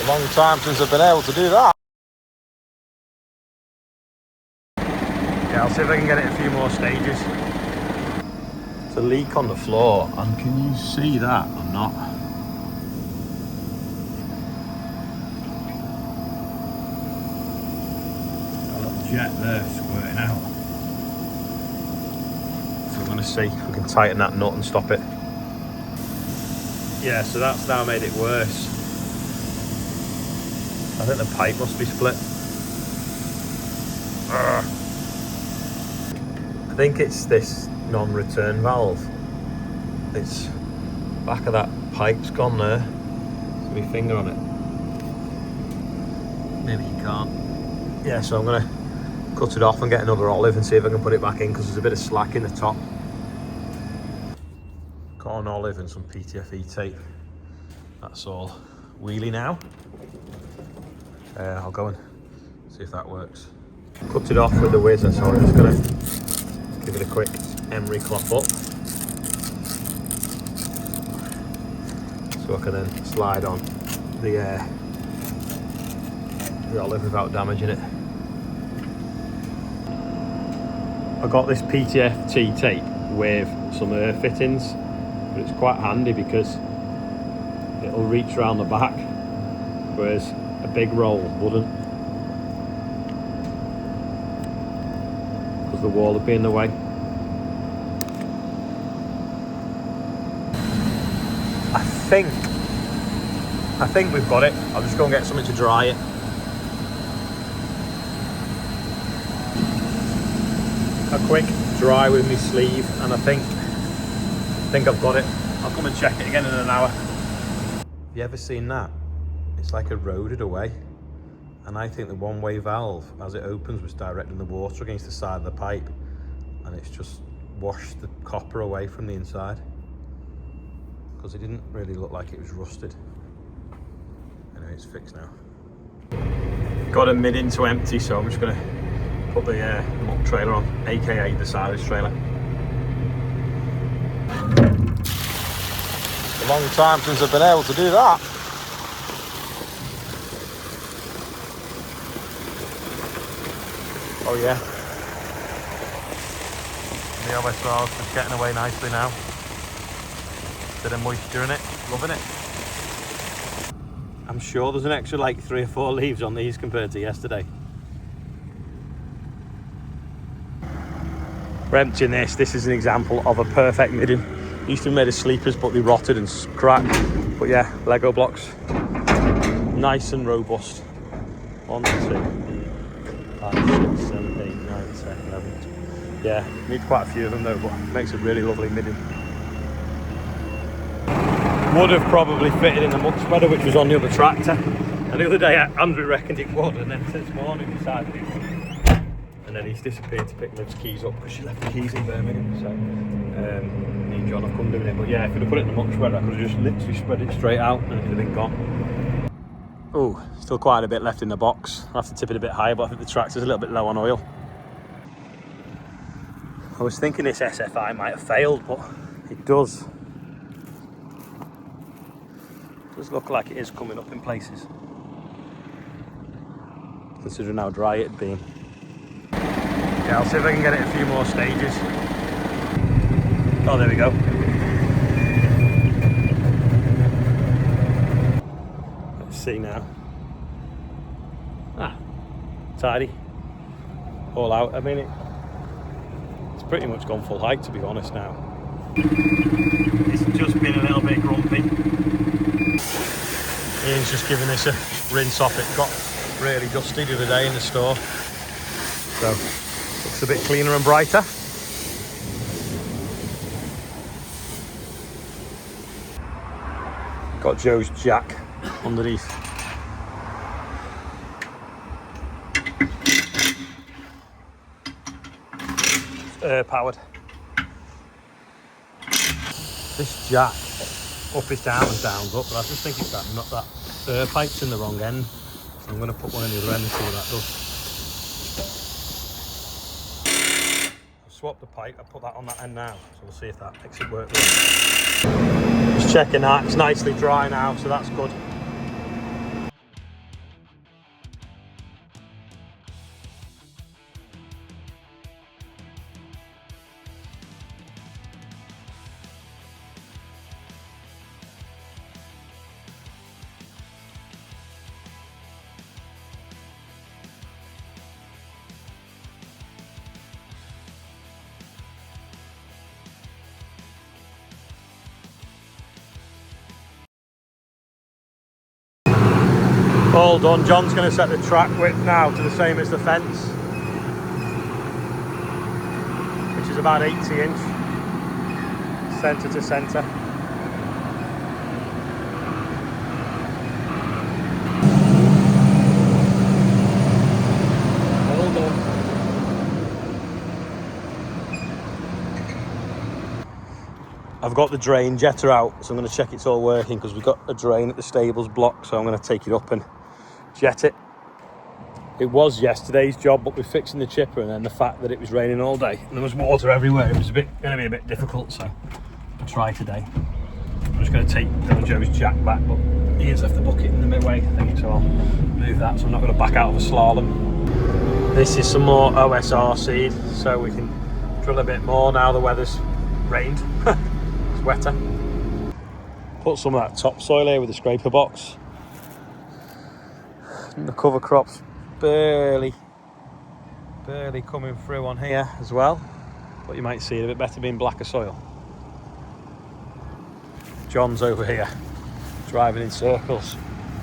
Long time since I've been able to do that. Yeah, I'll see if I can get it a few more stages. It's a leak on the floor, and can you see that or not? A little jet there squirting out. So I'm going to see if we can tighten that nut and stop it. Yeah, so that's now made it worse. I think the pipe must be split. I think it's this non-return valve. It's back of that pipe's gone there. There's my finger on it. Maybe you can't. Yeah, so I'm gonna cut it off and get another olive and see if I can put it back in, because there's a bit of slack in the top. Got an olive and some PTFE tape. That's all. Wheelie now. I'll go and see if that works. Cut it off with the whizzer, so I'm just gonna give it a quick emery clop up, so I can then slide on the olive without damaging it. I got this PTFE tape with some air fittings, but it's quite handy because it'll reach around the back, whereas a big roll wouldn't, because the wall would be in the way. I think we've got it. I'll just go and get something to dry it. A quick dry with my sleeve, and I think I've got it. I'll come and check it again in an hour. Have you ever seen that? It's like eroded away, and I think the one-way valve, as it opens, was directing the water against the side of the pipe, and it's just washed the copper away from the inside, because it didn't really look like it was rusted. Anyway, it's fixed now. Got a mid into empty, so I'm just going to put the muck trailer on, aka the silage trailer. It's a long time since I've been able to do that. Oh yeah. The OSR's just getting away nicely now. Bit of moisture in it, loving it. I'm sure there's an extra like 3 or 4 leaves on these compared to yesterday. We're emptying this. This is an example of a perfect midden. Used to be made of sleepers, but they rotted and cracked. But yeah, Lego blocks. Nice and robust. 1, 2, 5, 6, 7, 8, 9, 10, 11. Yeah, need quite a few of them though, but it makes a really lovely midden. Would have probably fitted in the muck spreader, which was on the other tractor. And the other day Andrew reckoned it would, and then this morning decided it wouldn't. And then he's disappeared to pick Liv's keys up because she left the keys in Birmingham. So me and John have come doing it. But yeah, if we'd have put it in the muck spreader, I could have just literally spread it straight out and it would have been gone. Oh, still quite a bit left in the box. I'll have to tip it a bit higher, but I think the tractor's a little bit low on oil. I was thinking this SFI might have failed, but it does. Does look like it is coming up in places, considering how dry it had been. Yeah, I'll see if I can get it a few more stages. Oh, there we go. Let's see now. Ah, tidy. All out. I mean, it's pretty much gone full height, to be honest now. It's just been a little bit grumpy. Ian's just giving this a rinse off. It got really dusty the other day in the store, so looks a bit cleaner and brighter. Got Joe's jack underneath. It's air powered. This jack up is down and down's up, but I just think it's that air pipe's in the wrong end. So I'm going to put one in the other end and see what that does. I've swapped the pipe, I put that on that end now, so we'll see if that makes it work. Just checking that, it's nicely dry now, so that's good. all done. John's going to set the track width now to the same as the fence, which is about 80 inch, centre to centre. All done. I've got the drain jetter out, so I'm going to check it's all working, because we've got a drain at the stables block, so I'm going to take it up and jet it. It was yesterday's job, but we're fixing the chipper, and then the fact that it was raining all day and there was water everywhere, it was going to be a bit difficult, so I'll try today. I'm just going to take Bill Joe's jack back, but he has left the bucket in the midway, I think, so I'll move that, so I'm not going to back out of a slalom. This is some more OSR seed, so we can drill a bit more now the weather's rained. It's wetter. Put some of that topsoil here with the scraper box. And the cover crop's barely coming through on here as well, but you might see it a bit better being blacker soil. John's over here driving in circles,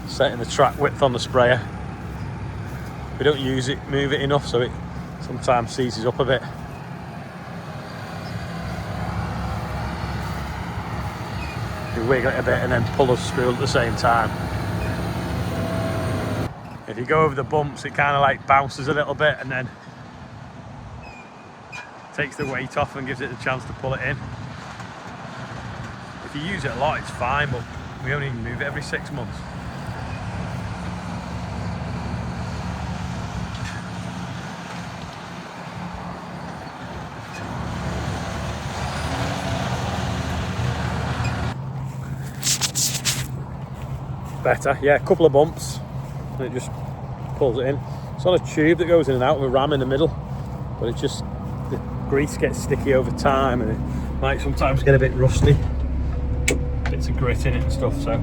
setting the track width on the sprayer. We don't move it enough, so it sometimes seizes up a bit. You wiggle it a bit and then pull the spool at the same time. If you go over the bumps, it kind of like bounces a little bit and then takes the weight off and gives it a chance to pull it in. If you use it a lot, it's fine, but we only move it every 6 months. Better, yeah, a couple of bumps and it just pulls it in. It's on a tube that goes in and out with a ram in the middle, but it just, the grease gets sticky over time and it might sometimes get a bit rusty, bits of grit in it and stuff, so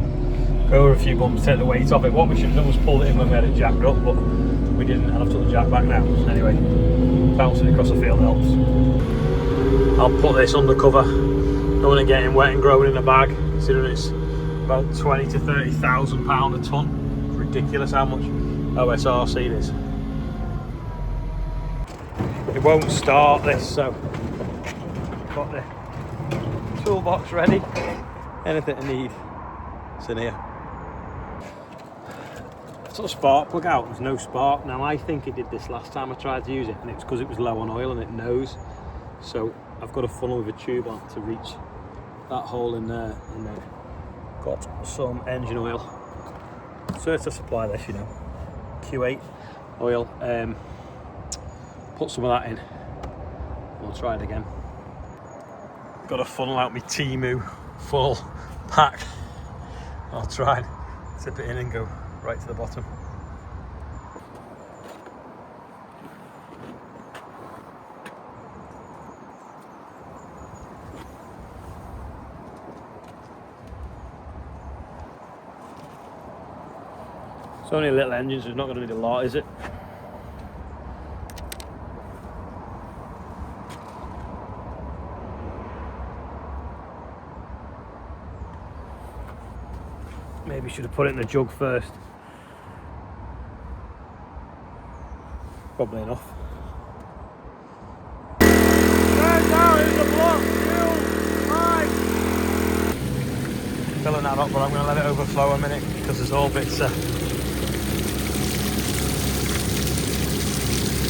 go over a few bumps, take the weight off it. What we should have done was pulled it in when we had it jacked up, but we didn't, and I've took the jack back now. Anyway, bouncing across the field helps. I'll put this under cover, don't want to get it wet and growing in a bag, considering it's about 20 to 30,000 pound a ton. Ridiculous how much OSR seed is. It won't start this, so got the toolbox ready. Anything I need, it's in here. Sort of spark plug out, there's no spark. Now I think it did this last time I tried to use it, and it's because it was low on oil and it knows. So I've got a funnel with a tube on to reach that hole in there, and then got some engine oil. Certa supply this, you know, Q8 oil. Put some of that in. We'll try it again. Got to funnel out my Timu full pack. I'll try and tip it in and go right to the bottom. It's only a little engine, so it's not going to need a lot, is it? Maybe should have put it in the jug first. Probably enough. Filling that up, but I'm going to let it overflow a minute because there's all bits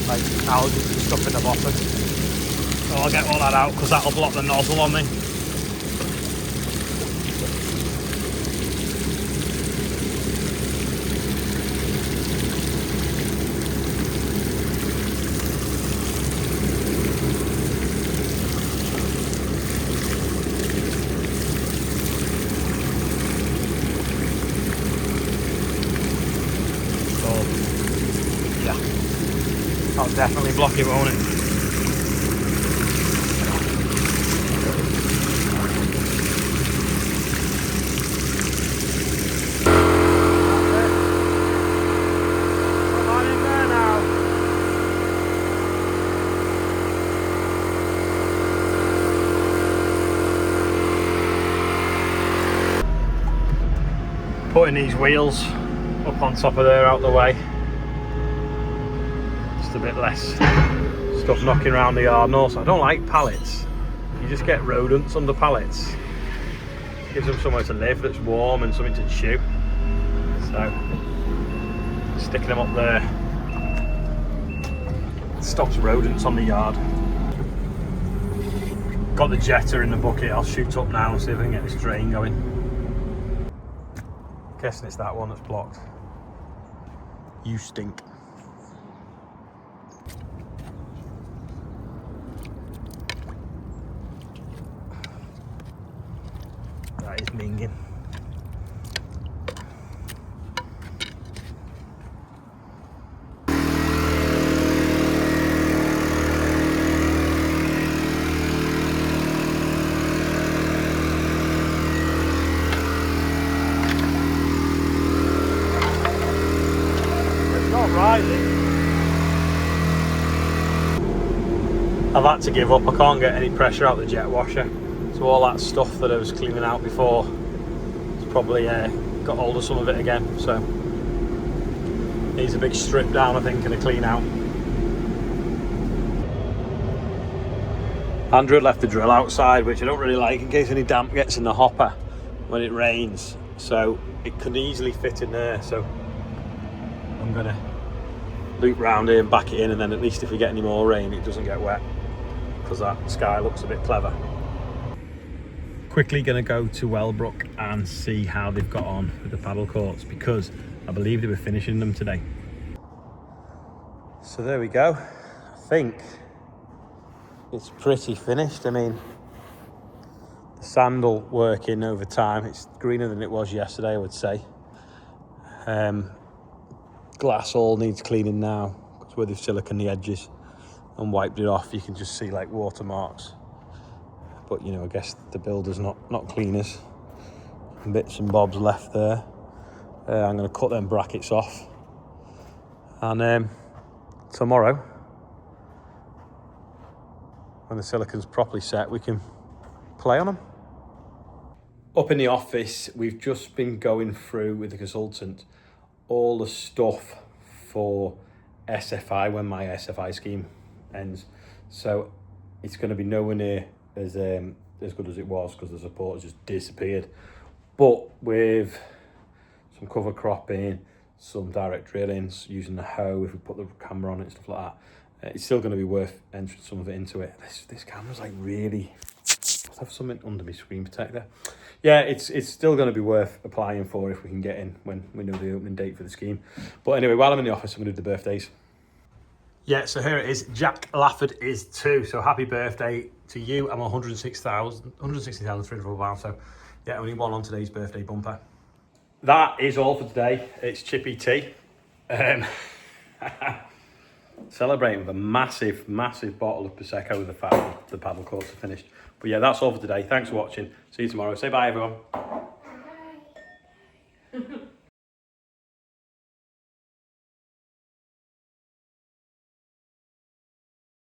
like algae and stuff in the bottom. So I'll get all that out because that'll block the nozzle on me. That'll definitely block it, won't it? Come on in there now. Putting these wheels up on top of there, out the way. Just a bit less stuff knocking around the yard. And also, I don't like pallets. You just get rodents under pallets. Gives them somewhere to live that's warm and something to chew. So, sticking them up there stops rodents on the yard. Got the jetter in the bucket. I'll shoot up now and see if I can get this drain going. Guessing it's that one that's blocked. You stink. That is minging. I've had to give up. I can't get any pressure out the jet washer, so all that stuff that I was cleaning out before, it's probably got hold of some of it again, so needs a big strip down I think and a clean out. Andrew had left the drill outside, which I don't really like in case any damp gets in the hopper when it rains, so it could easily fit in there, so I'm gonna loop round here and back it in, and then at least if we get any more rain it doesn't get wet, because that sky looks a bit clever. Quickly going to go to Wellbrook and see how they've got on with the paddle courts, because I believe they were finishing them today. So there we go. I think it's pretty finished. I mean, the sand will work in over time. It's greener than it was yesterday, I would say. Glass all needs cleaning now, because where they've siliconed the edges and wiped it off, you can just see like watermarks. But you know, I guess the builder's not cleaners. Bits and bobs left there. I'm going to cut them brackets off, and tomorrow, when the silicon's properly set, we can play on them. Up in the office, we've just been going through with the consultant all the stuff for SFI when my SFI scheme ends. So it's going to be nowhere near as good as it was, because the support has just disappeared. But with some cover cropping, some direct drillings, using the hoe, if we put the camera on it and stuff like that, it's still going to be worth entering some of it into it. This camera's like really, I have something under my screen protector. Yeah, it's still going to be worth applying for if we can get in when we know the opening date for the scheme. But anyway, while I'm in the office, I'm going to do the birthdays. Yeah, so here it is. Jack Lafford is 2, so happy birthday to you. I'm 160,304 pounds, so yeah, only one on today's birthday bumper. That is all for today. It's Chippy Tea. Celebrating with a massive bottle of Prosecco with the fact that the paddle courts are finished. But yeah, that's all for today. Thanks for watching. See you tomorrow. Say bye, everyone. Bye.